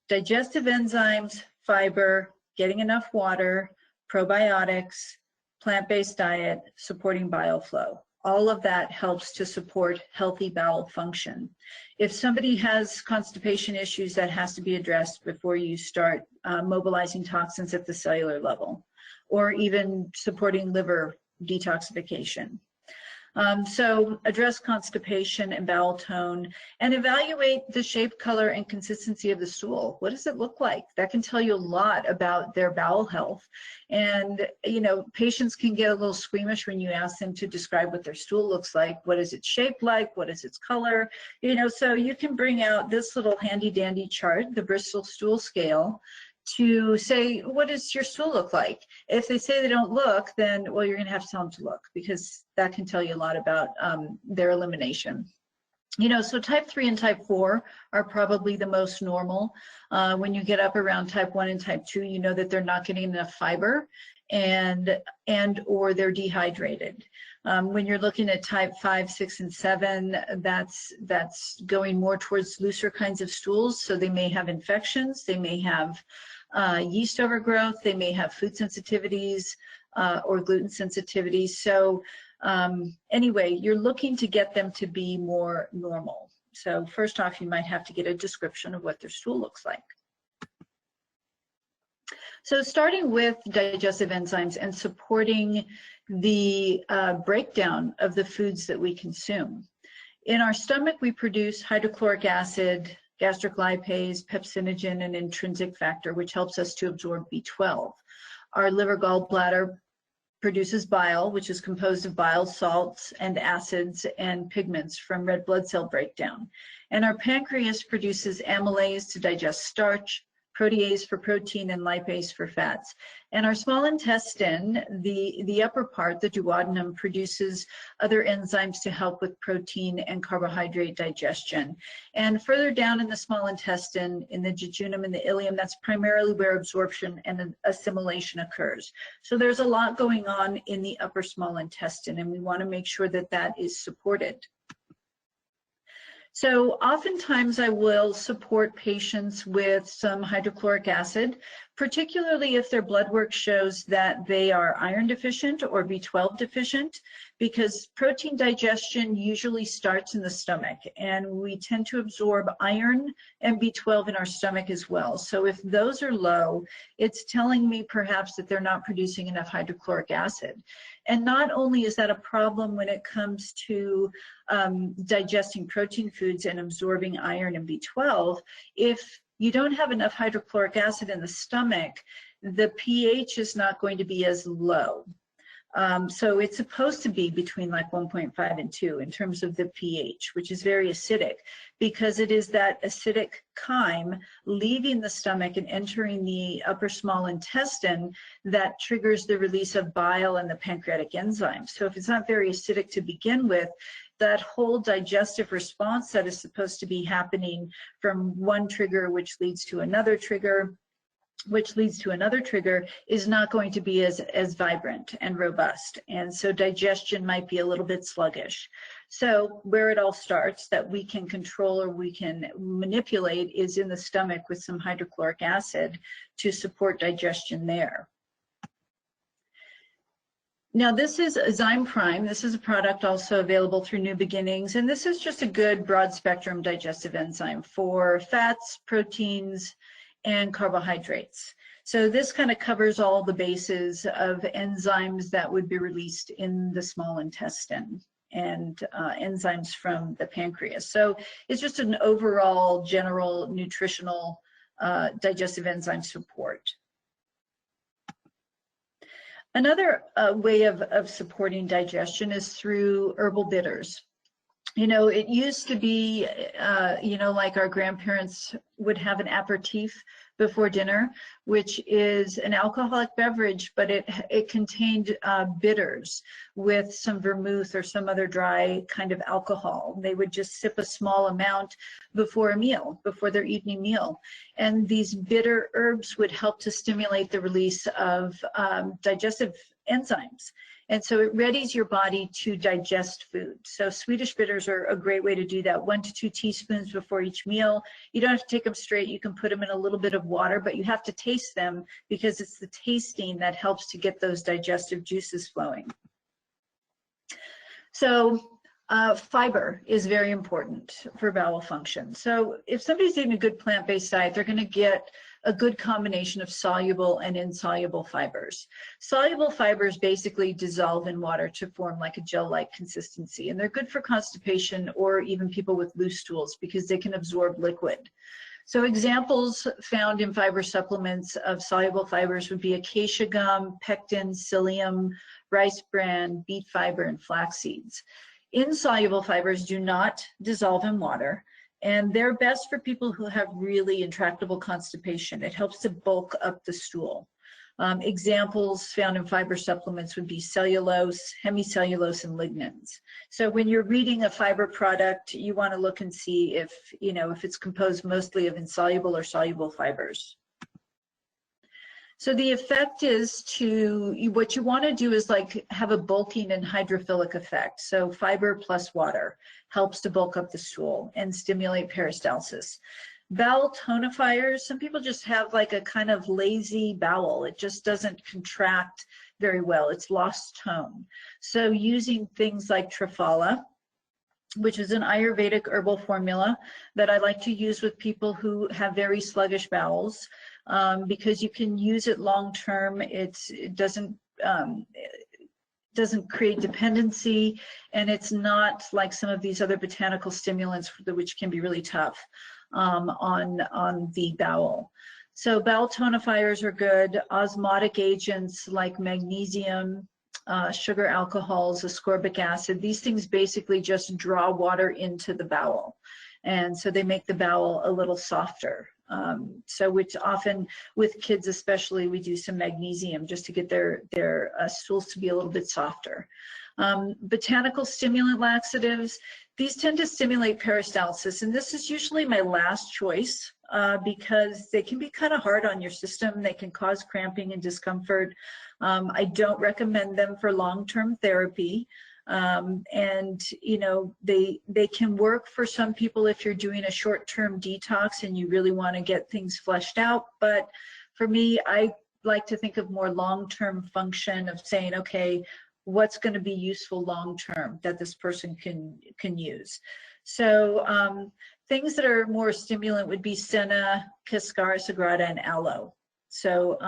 digestive enzymes, fiber, getting enough water, probiotics, plant-based diet, supporting bile flow. All of that helps to support healthy bowel function. If somebody has constipation issues, that has to be addressed before you start mobilizing toxins at the cellular level, or even supporting liver detoxification. So address constipation and bowel tone, and evaluate the shape, color, and consistency of the stool. What does it look like? That can tell you a lot about their bowel health. And, you know, patients can get a little squeamish when you ask them to describe what their stool looks like. What is it shaped like? What is its color? You know, so you can bring out this little handy dandy chart, the Bristol stool scale, to say, what does your stool look like? If they say they don't look, then, well, you're going to have to tell them to look, because that can tell you a lot about their elimination. You know, so type 3 and type 4 are probably the most normal. When you get up around type 1 and type 2, you know that they're not getting enough fiber and or they're dehydrated. When you're looking at type 5, 6, and 7, that's going more towards looser kinds of stools. So they may have infections, they may have yeast overgrowth, they may have food sensitivities or gluten sensitivities. So anyway, you're looking to get them to be more normal. So first off, you might have to get a description of what their stool looks like. So starting with digestive enzymes and supporting the breakdown of the foods that we consume. In our stomach, we produce hydrochloric acid, gastric lipase, pepsinogen, and intrinsic factor, which helps us to absorb B12. Our liver gallbladder produces bile, which is composed of bile salts and acids and pigments from red blood cell breakdown. And our pancreas produces amylase to digest starch, protease for protein, and lipase for fats. And our small intestine, the upper part, the duodenum, produces other enzymes to help with protein and carbohydrate digestion. And further down in the small intestine, in the jejunum and the ileum, that's primarily where absorption and assimilation occurs. So there's a lot going on in the upper small intestine, and we want to make sure that that is supported. So oftentimes I will support patients with some hydrochloric acid, particularly if their blood work shows that they are iron deficient or B12 deficient, because protein digestion usually starts in the stomach, and we tend to absorb iron and B12 in our stomach as well. So if those are low, it's telling me perhaps that they're not producing enough hydrochloric acid. And not only is that a problem when it comes to digesting protein foods and absorbing iron and B12, if you don't have enough hydrochloric acid in the stomach, the pH is not going to be as low. So it's supposed to be between like 1.5 and 2 in terms of the pH, which is very acidic, because it is that acidic chyme leaving the stomach and entering the upper small intestine that triggers the release of bile and the pancreatic enzymes. So if it's not very acidic to begin with, that whole digestive response that is supposed to be happening from one trigger, which leads to another trigger, which leads to another trigger, is not going to be as vibrant and robust. And so digestion might be a little bit sluggish. So where it all starts that we can control or we can manipulate is in the stomach with some hydrochloric acid to support digestion there. Now this is Zyme Prime. This is a product also available through New Beginnings, and this is just a good broad spectrum digestive enzyme for fats, proteins, and carbohydrates. So this kind of covers all the bases of enzymes that would be released in the small intestine and enzymes from the pancreas. So it's just an overall general nutritional digestive enzyme support. Another way of supporting digestion is through herbal bitters. You know, it used to be, you know, like our grandparents would have an aperitif before dinner, which is an alcoholic beverage, but it contained bitters with some vermouth or some other dry kind of alcohol. They would just sip a small amount before a meal, before their evening meal. And these bitter herbs would help to stimulate the release of digestive enzymes. And so it readies your body to digest food. So Swedish bitters are a great way to do that. 1 to 2 teaspoons before each meal. You don't have to take them straight. You can put them in a little bit of water, but you have to taste them because it's the tasting that helps to get those digestive juices flowing. So Fiber is very important for bowel function. So if somebody's eating a good plant-based diet, they're going to get a good combination of soluble and insoluble fibers. Soluble fibers basically dissolve in water to form like a gel-like consistency, and they're good for constipation or even people with loose stools because they can absorb liquid. So examples found in fiber supplements of soluble fibers would be acacia gum, pectin, psyllium, rice bran, beet fiber, and flax seeds. Insoluble fibers do not dissolve in water, and they're best for people who have really intractable constipation. It helps to bulk up the stool. Examples found in fiber supplements would be cellulose, hemicellulose, and lignans. So when you're reading a fiber product, you want to look and see if, if it's composed mostly of insoluble or soluble fibers. So the effect is what you want to do is like have a bulking and hydrophilic effect. So fiber plus water helps to bulk up the stool and stimulate peristalsis. Bowel tonifiers, some people just have like a kind of lazy bowel. It just doesn't contract very well. It's lost tone. So using things like Trafala, which is an Ayurvedic herbal formula that I like to use with people who have very sluggish bowels, because you can use it long term. It doesn't create dependency, and it's not like some of these other botanical stimulants which can be really tough on the bowel. So bowel tonifiers are good. Osmotic agents like magnesium, sugar alcohols, ascorbic acid, these things basically just draw water into the bowel. And so they make the bowel a little softer. So which often with kids especially, we do some magnesium just to get their stools to be a little bit softer. Botanical stimulant laxatives, these tend to stimulate peristalsis, and this is usually my last choice because they can be kind of hard on your system. They can cause cramping and discomfort. I don't recommend them for long-term therapy. And they can work for some people if you're doing a short-term detox and you really want to get things fleshed out. But for me, I like to think of more long-term function of saying, okay, what's going to be useful long-term that this person can use. So things that are more stimulant would be senna, cascara sagrada, and aloe. So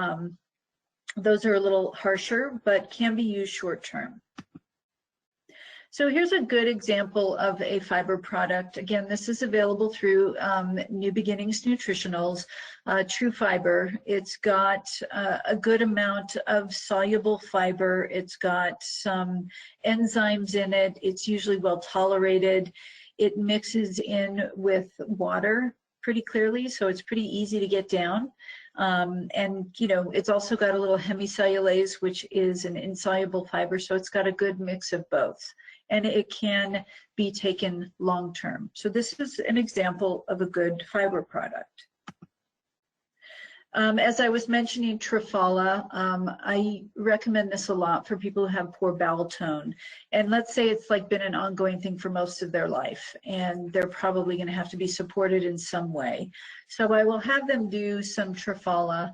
those are a little harsher, but can be used short-term. So here's a good example of a fiber product. Again, this is available through New Beginnings Nutritionals, True Fiber. It's got a good amount of soluble fiber. It's got some enzymes in it. It's usually well tolerated. It mixes in with water pretty clearly, so it's pretty easy to get down. And it's also got a little hemicellulase, which is an insoluble fiber, so it's got a good mix of both. And it can be taken long term. So this is an example of a good fiber product. As I was mentioning, Trafala, I recommend this a lot for people who have poor bowel tone. And let's say it's like been an ongoing thing for most of their life, and they're probably going to have to be supported in some way. So I will have them do some Trafala.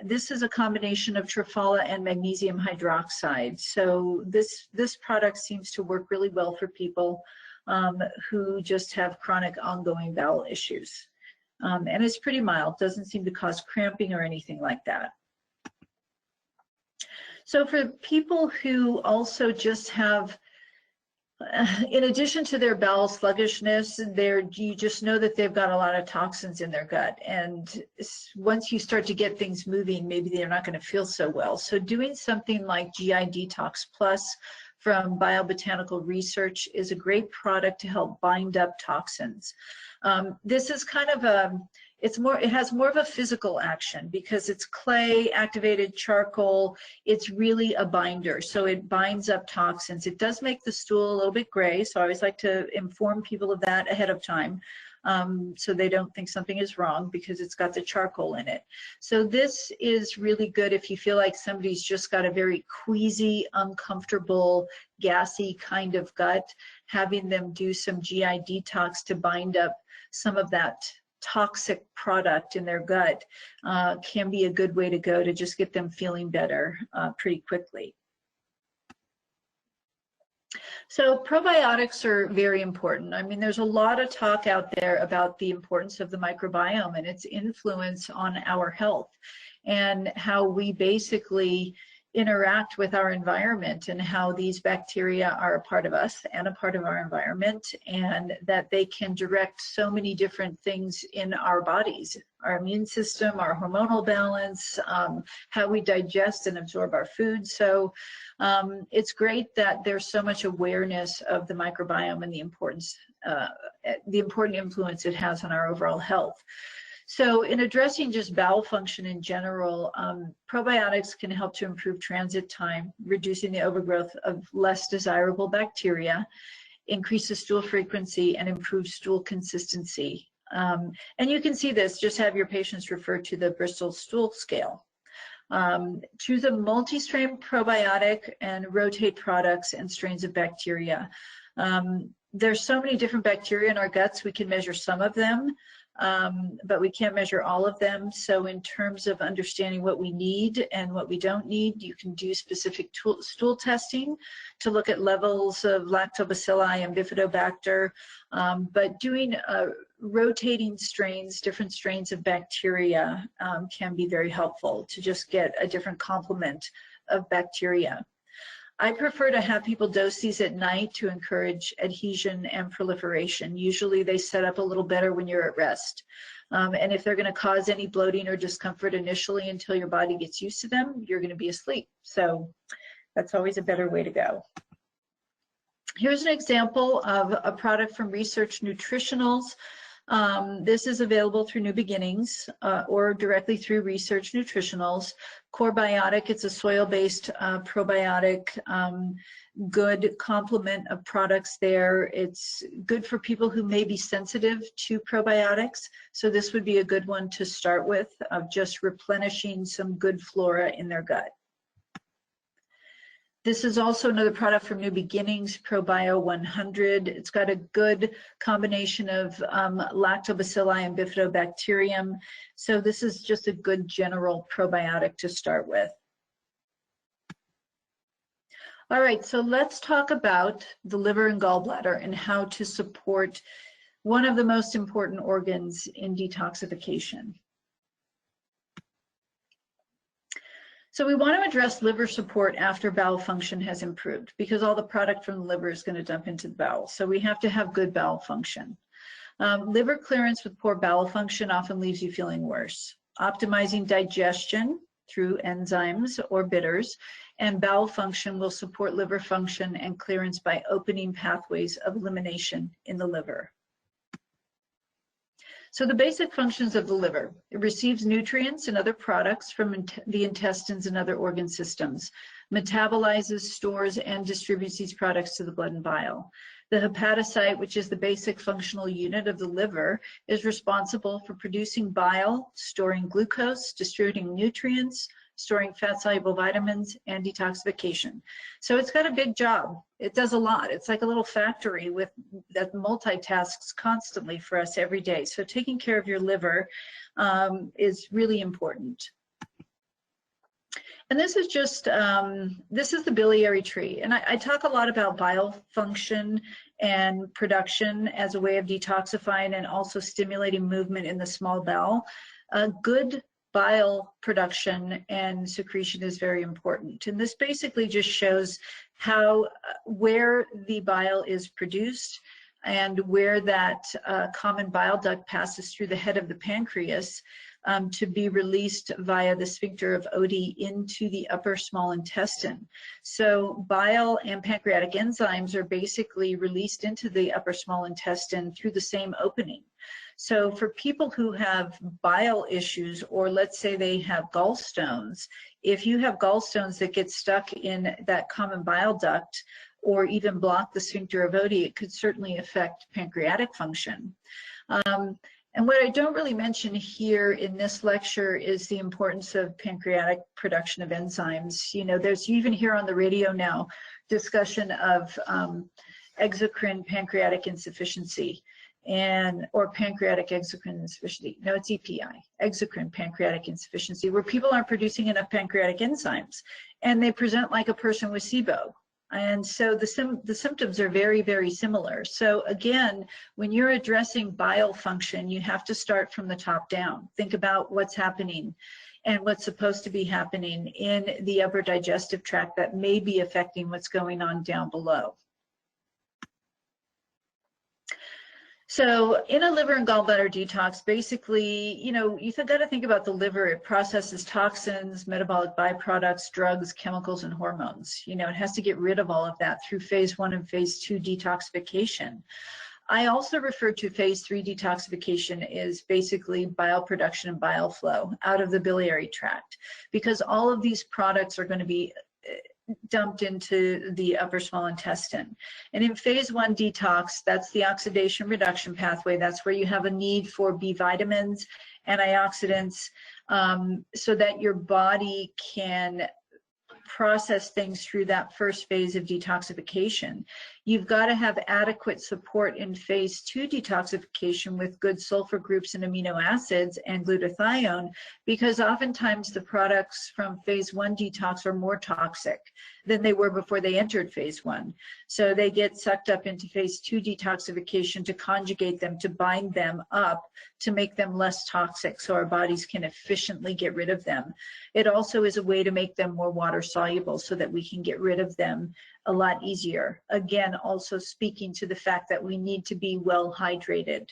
This is a combination of Trafala and magnesium hydroxide. So this product seems to work really well for people who just have chronic ongoing bowel issues. And it's pretty mild, doesn't seem to cause cramping or anything like that. So for people who also just have, in addition to their bowel sluggishness, you just know that they've got a lot of toxins in their gut. And once you start to get things moving, maybe they're not going to feel so well. So doing something like GI Detox Plus from Biobotanical Research is a great product to help bind up toxins. This is kind of it has more of a physical action because it's clay, activated charcoal. It's really a binder, so it binds up toxins. It does make the stool a little bit gray, so I always like to inform people of that ahead of time so they don't think something is wrong because it's got the charcoal in it. So this is really good if you feel like somebody's just got a very queasy, uncomfortable, gassy kind of gut. Having them do some GI detox to bind up some of that toxic product in their gut can be a good way to go to just get them feeling better pretty quickly. So probiotics are very important. I mean, there's a lot of talk out there about the importance of the microbiome and its influence on our health and how we basically interact with our environment and how these bacteria are a part of us and a part of our environment, and that they can direct so many different things in our bodies, our immune system, our hormonal balance, how we digest and absorb our food. So it's great that there's so much awareness of the microbiome and the important influence it has on our overall health. So in addressing just bowel function in general, probiotics can help to improve transit time, reducing the overgrowth of less desirable bacteria, increases stool frequency, and improves stool consistency. And you can see this, just have your patients refer to the Bristol stool scale. Choose a multi-strain probiotic and rotate products and strains of bacteria. There's so many different bacteria in our guts, we can measure some of them. But we can't measure all of them. So in terms of understanding what we need and what we don't need, you can do specific stool testing to look at levels of lactobacilli and bifidobacter. But doing rotating strains, different strains of bacteria can be very helpful to just get a different complement of bacteria. I prefer to have people dose these at night to encourage adhesion and proliferation. Usually they set up a little better when you're at rest. And if they're going to cause any bloating or discomfort initially until your body gets used to them, you're going to be asleep. So that's always a better way to go. Here's an example of a product from Research Nutritionals. This is available through New Beginnings or directly through Research Nutritionals. Core Biotic, it's a soil-based probiotic, good complement of products there. It's good for people who may be sensitive to probiotics. So this would be a good one to start with, of just replenishing some good flora in their gut. This is also another product from New Beginnings, ProBio 100. It's got a good combination of lactobacilli and bifidobacterium. So this is just a good general probiotic to start with. All right, so let's talk about the liver and gallbladder and how to support one of the most important organs in detoxification. So we want to address liver support after bowel function has improved, because all the product from the liver is going to dump into the bowel. So we have to have good bowel function. Liver clearance with poor bowel function often leaves you feeling worse. Optimizing digestion through enzymes or bitters and bowel function will support liver function and clearance by opening pathways of elimination in the liver. So the basic functions of the liver: it receives nutrients and other products from the intestines and other organ systems, metabolizes, stores, and distributes these products to the blood and bile. The hepatocyte, which is the basic functional unit of the liver, is responsible for producing bile, storing glucose, distributing nutrients, storing fat-soluble vitamins, and detoxification. So it's got a big job. It does a lot. It's like a little factory that multitasks constantly for us every day. So taking care of your liver is really important. And this is just, this is the biliary tree. And I talk a lot about bile function and production as a way of detoxifying and also stimulating movement in the small bowel. Good bile production and secretion is very important. And this basically just shows how, where the bile is produced and where that common bile duct passes through the head of the pancreas to be released via the sphincter of Oddi into the upper small intestine. So bile and pancreatic enzymes are basically released into the upper small intestine through the same opening. So for people who have bile issues, or let's say they have gallstones, if you have gallstones that get stuck in that common bile duct or even block the sphincter of Oddi, it could certainly affect pancreatic function. And what I don't really mention here in this lecture is the importance of pancreatic production of enzymes. You know, there's, you even hear on the radio now discussion of exocrine pancreatic insufficiency, or pancreatic exocrine insufficiency. No, it's EPI, exocrine pancreatic insufficiency, where people aren't producing enough pancreatic enzymes and they present like a person with SIBO. And so the symptoms are very, very similar. So again, when you're addressing bile function, you have to start from the top down. Think about what's happening and what's supposed to be happening in the upper digestive tract that may be affecting what's going on down below. So in a liver and gallbladder detox, basically, you know, you got to think about the liver. It processes toxins, metabolic byproducts, drugs, chemicals, and hormones. You know, it has to get rid of all of that through phase 1 and phase 2 detoxification. I also refer to phase 3 detoxification as basically bile production and bile flow out of the biliary tract, because all of these products are going to be dumped into the upper small intestine. And in phase 1 detox, that's the oxidation reduction pathway. That's where you have a need for B vitamins, antioxidants, so that your body can process things through that first phase of detoxification. You've got to have adequate support in phase 2 detoxification with good sulfur groups and amino acids and glutathione, because oftentimes the products from phase 1 detox are more toxic than they were before they entered phase 1. So they get sucked up into phase 2 detoxification to conjugate them, to bind them up, to make them less toxic so our bodies can efficiently get rid of them. It also is a way to make them more water soluble so that we can get rid of them a lot easier. Again, also speaking to the fact that we need to be well hydrated.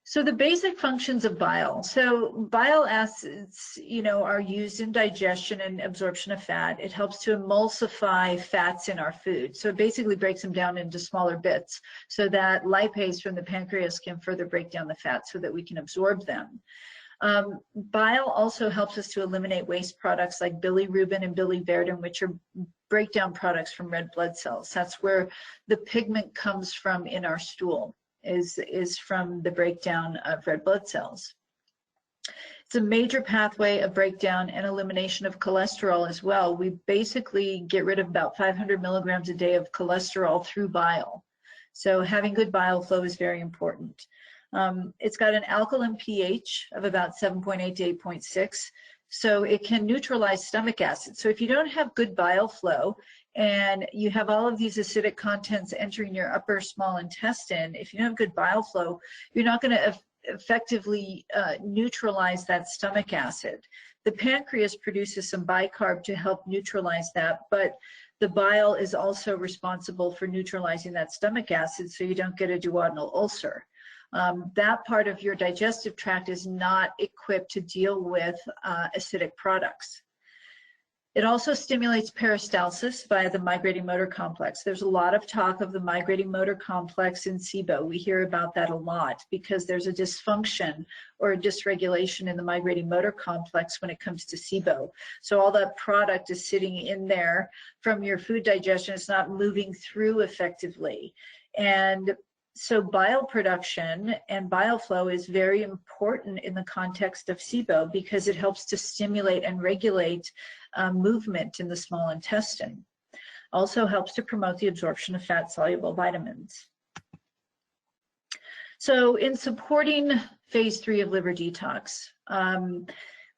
So the basic functions of bile. So bile acids, you know, are used in digestion and absorption of fat. It helps to emulsify fats in our food. So it basically breaks them down into smaller bits so that lipase from the pancreas can further break down the fat so that we can absorb them. Bile also helps us to eliminate waste products like bilirubin and biliverdin, which are breakdown products from red blood cells. That's where the pigment comes from in our stool, is from the breakdown of red blood cells. It's a major pathway of breakdown and elimination of cholesterol as well. We basically get rid of about 500 milligrams a day of cholesterol through bile. So having good bile flow is very important. It's got an alkaline pH of about 7.8 to 8.6, so it can neutralize stomach acid. So if you don't have good bile flow and you have all of these acidic contents entering your upper small intestine, if you don't have good bile flow, you're not going to effectively neutralize that stomach acid. The pancreas produces some bicarb to help neutralize that, but the bile is also responsible for neutralizing that stomach acid so you don't get a duodenal ulcer. That part of your digestive tract is not equipped to deal with acidic products. It also stimulates peristalsis via the migrating motor complex. There's a lot of talk of the migrating motor complex in SIBO. We hear about that a lot because there's a dysfunction or a dysregulation in the migrating motor complex when it comes to SIBO. So all that product is sitting in there from your food digestion. It's not moving through effectively. And so bile production and bile flow is very important in the context of SIBO because it helps to stimulate and regulate movement in the small intestine. Also helps to promote the absorption of fat-soluble vitamins. So in supporting phase 3 of liver detox,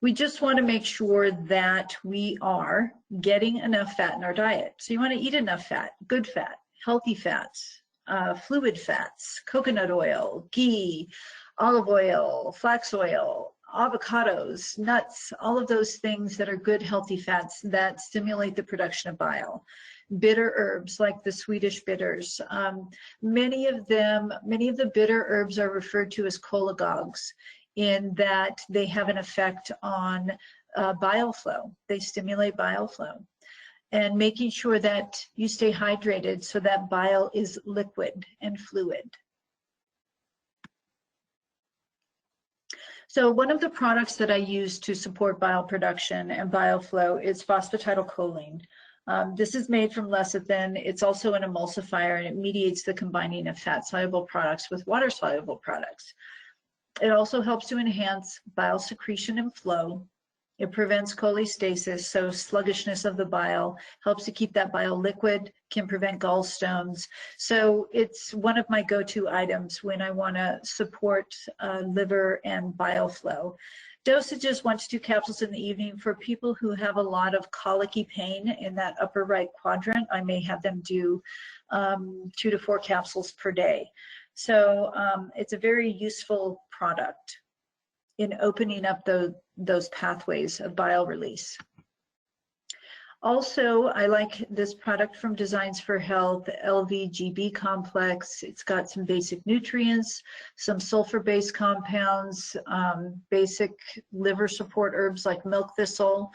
we just want to make sure that we are getting enough fat in our diet. So you want to eat enough fat, good fat, healthy fats, fluid fats, coconut oil, ghee, olive oil, flax oil, avocados, nuts, all of those things that are good healthy fats that stimulate the production of bile. Bitter herbs like the Swedish bitters. Many of the bitter herbs are referred to as cholagogues in that they have an effect on bile flow. They stimulate bile flow. And making sure that you stay hydrated so that bile is liquid and fluid. So one of the products that I use to support bile production and bile flow is phosphatidylcholine. This is made from lecithin. It's also an emulsifier and it mediates the combining of fat-soluble products with water-soluble products. It also helps to enhance bile secretion and flow. It prevents cholestasis, so sluggishness of the bile, helps to keep that bile liquid, can prevent gallstones. So it's one of my go-to items when I want to support liver and bile flow. Dosages 1 to 2 capsules in the evening. For people who have a lot of colicky pain in that upper right quadrant, I may have them do 2 to 4 capsules per day. So it's a very useful product in opening up those pathways of bile release. Also, I like this product from Designs for Health, LVGB complex. It's got some basic nutrients, some sulfur-based compounds, basic liver support herbs like milk thistle.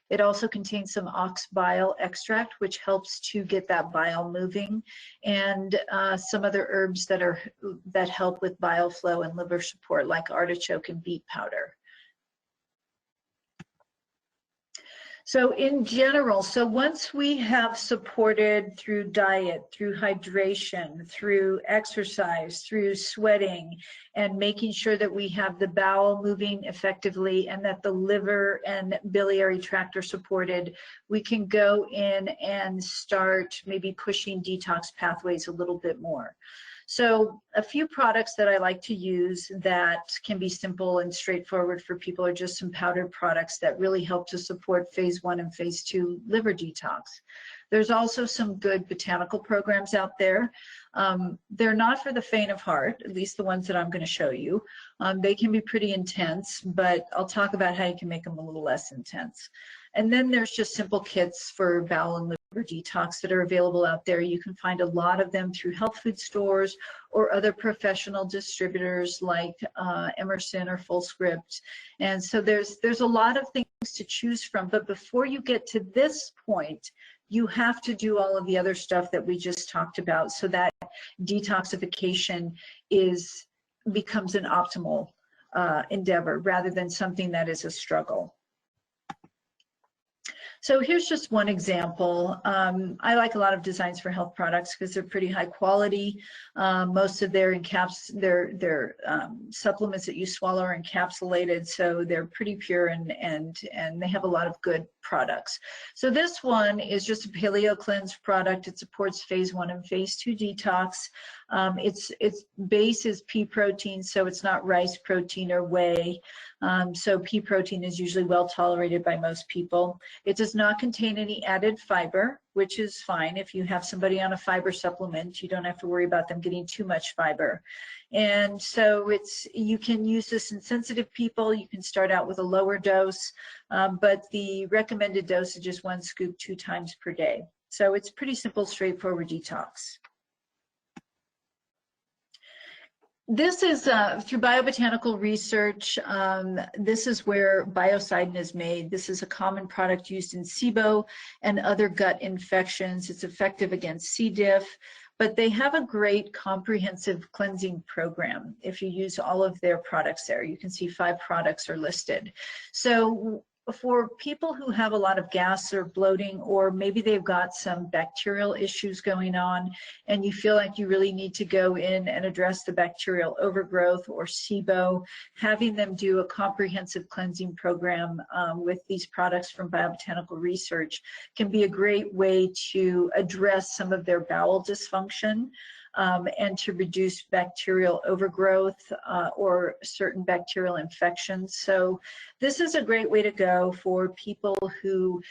It also contains some ox bile extract, which helps to get that bile moving, and some other herbs that help with bile flow and liver support, like artichoke and beet powder. So in general, so once we have supported through diet, through hydration, through exercise, through sweating, and making sure that we have the bowel moving effectively and that the liver and biliary tract are supported, we can go in and start maybe pushing detox pathways a little bit more. So a few products that I like to use that can be simple and straightforward for people are just some powdered products that really help to support phase 1 and phase 2 liver detox. There's also some good botanical programs out there. They're not for the faint of heart, at least the ones that I'm going to show you. They can be pretty intense, but I'll talk about how you can make them a little less intense. And then there's just simple kits for bowel and liver detox that are available out there. You can find a lot of them through health food stores or other professional distributors like Emerson or Fullscript. And so there's a lot of things to choose from. But before you get to this point, you have to do all of the other stuff that we just talked about so that detoxification becomes an optimal endeavor rather than something that is a struggle. So here's just one example. I like a lot of Designs for Health products because they're pretty high quality. Most of their supplements that you swallow are encapsulated, so they're pretty pure and they have a lot of good products. So this one is just a paleo cleanse product. It supports phase 1 and phase 2 detox. Its base is pea protein, so it's not rice protein or whey. So pea protein is usually well tolerated by most people. It does not contain any added fiber, which is fine. If you have somebody on a fiber supplement, you don't have to worry about them getting too much fiber. And so you can use this in sensitive people. You can start out with a lower dose, but the recommended dosage is 1 scoop 2 times per day. So it's pretty simple, straightforward detox. This is through biobotanical research. This is where biocidin is made. This is a common product used in SIBO and other gut infections. It's effective against C. diff, but they have a great comprehensive cleansing program. If you use all of their products there, you can see 5 products are listed. So for people who have a lot of gas or bloating, or maybe they've got some bacterial issues going on and you feel like you really need to go in and address the bacterial overgrowth or SIBO, having them do a comprehensive cleansing program with these products from biobotanical research can be a great way to address some of their bowel dysfunction and to reduce bacterial overgrowth or certain bacterial infections. So this is a great way to go for people who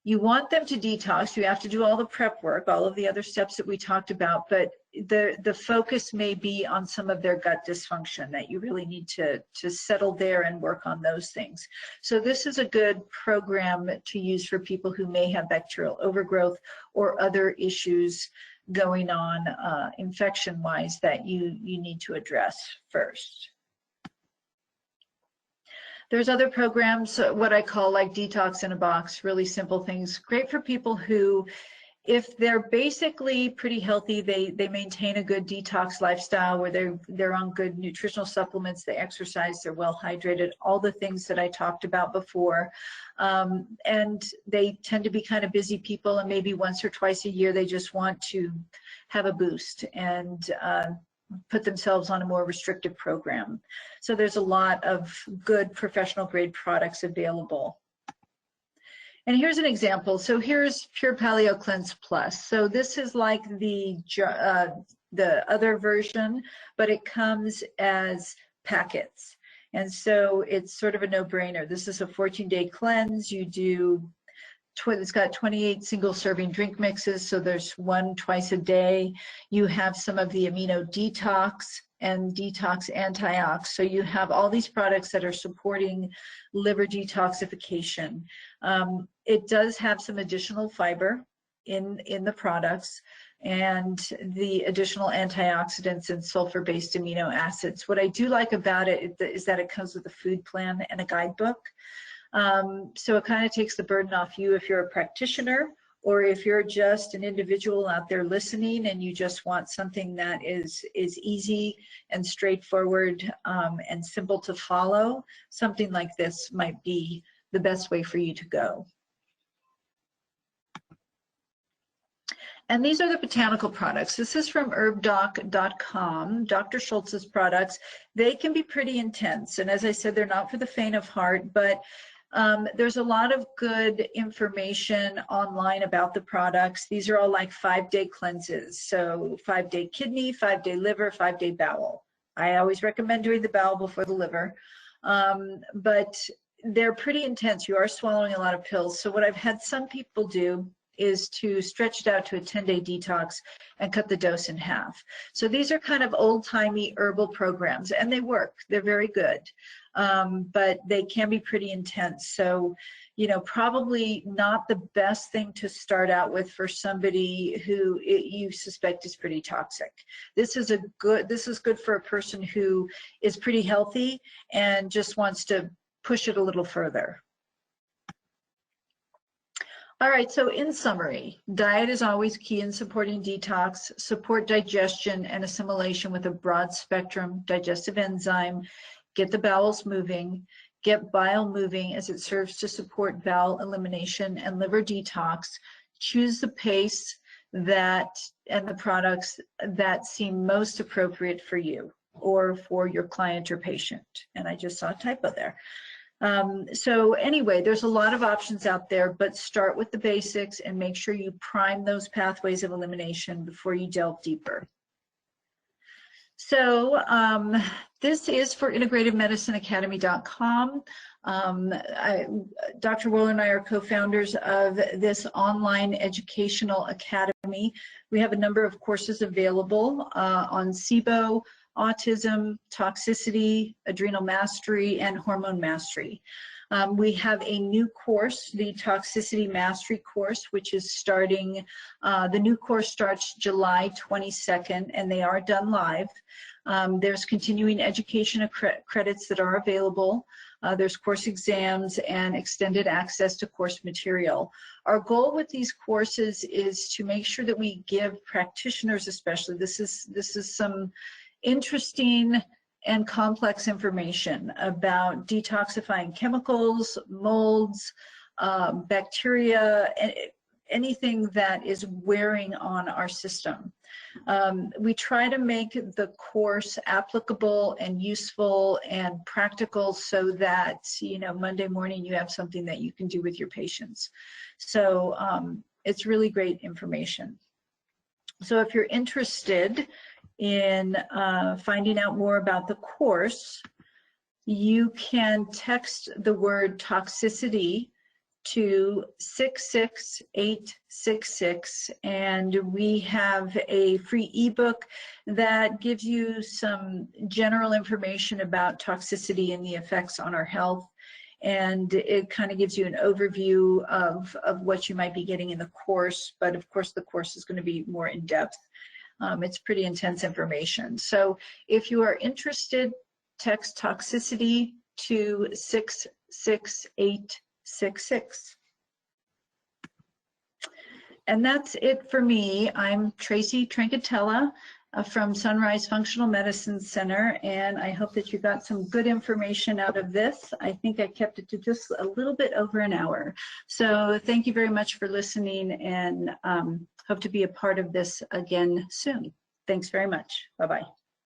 you want them to detox. You have to do all the prep work, all of the other steps that we talked about, but the focus may be on some of their gut dysfunction that you really need to settle there and work on those things. So this is a good program to use for people who may have bacterial overgrowth or other issues going on infection-wise that you need to address first. There's other programs, what I call like Detox in a Box, really simple things. Great for people who, if they're basically pretty healthy, they maintain a good detox lifestyle where they're on good nutritional supplements, they exercise, they're well hydrated, all the things that I talked about before. And they tend to be kind of busy people, and maybe once or twice a year they just want to have a boost. And put themselves on a more restrictive program. So there's a lot of good professional grade products available. And here's an example. So here's Pure Paleo Cleanse Plus. So this is like the other version, but it comes as packets. And so it's sort of a no-brainer. This is a 14-day cleanse. You do, it's got 28 single serving drink mixes, so there's one twice a day. You have some of the amino detox and detox antiox. So you have all these products that are supporting liver detoxification. It does have some additional fiber in the products and the additional antioxidants and sulfur-based amino acids. What I do like about it is that it comes with a food plan and a guidebook. So it kind of takes the burden off you if you're a practitioner, or if you're just an individual out there listening and you just want something that is easy and straightforward and simple to follow. Something like this might be the best way for you to go. And these are the Botanical Products. This is from herbdoc.com, Dr. Schultz's products. They can be pretty intense. And as I said, they're not for the faint of heart, but there's a lot of good information online about the products. These are all like 5-day cleanses. So 5-day kidney, 5-day liver, 5-day bowel. I always recommend doing the bowel before the liver. But they're pretty intense. You are swallowing a lot of pills. So what I've had some people do is to stretch it out to a 10-day detox and cut the dose in half. So these are kind of old-timey herbal programs, and they work. They're very good, but they can be pretty intense. So, you know, probably not the best thing to start out with for somebody who you suspect is pretty toxic. This is good for a person who is pretty healthy and just wants to push it a little further. All right, so in summary, diet is always key in supporting detox, support digestion and assimilation with a broad spectrum digestive enzyme, get the bowels moving, get bile moving as it serves to support bowel elimination and liver detox, choose the pace and the products that seem most appropriate for you or for your client or patient. And I just saw a typo there. So anyway, there's a lot of options out there, but start with the basics and make sure you prime those pathways of elimination before you delve deeper. So this is for integrativemedicineacademy.com. Dr. Wohler and I are co-founders of this online educational academy. We have a number of courses available on SIBO, autism, toxicity, adrenal mastery, and hormone mastery. We have a new course, the Toxicity Mastery course, which is starting, the new course starts July 22nd, and they are done live. There's continuing education credits that are available. There's course exams and extended access to course material. Our goal with these courses is to make sure that we give practitioners, especially, this is some interesting and complex information about detoxifying chemicals, molds, bacteria, anything that is wearing on our system. We try to make the course applicable and useful and practical so that, you know, Monday morning you have something that you can do with your patients. So it's really great information. So if you're interested in finding out more about the course, you can text the word toxicity to 66866, and we have a free ebook that gives you some general information about toxicity and the effects on our health, and it kind of gives you an overview of what you might be getting in the course, but of course the course is going to be more in depth. It's pretty intense information. So if you are interested, text toxicity to 66866. And that's it for me. I'm Tracy Trancatella from Sunrise Functional Medicine Center, and I hope that you got some good information out of this. I think I kept it to just a little bit over an hour. So thank you very much for listening, and hope to be a part of this again soon. Thanks very much. Bye-bye.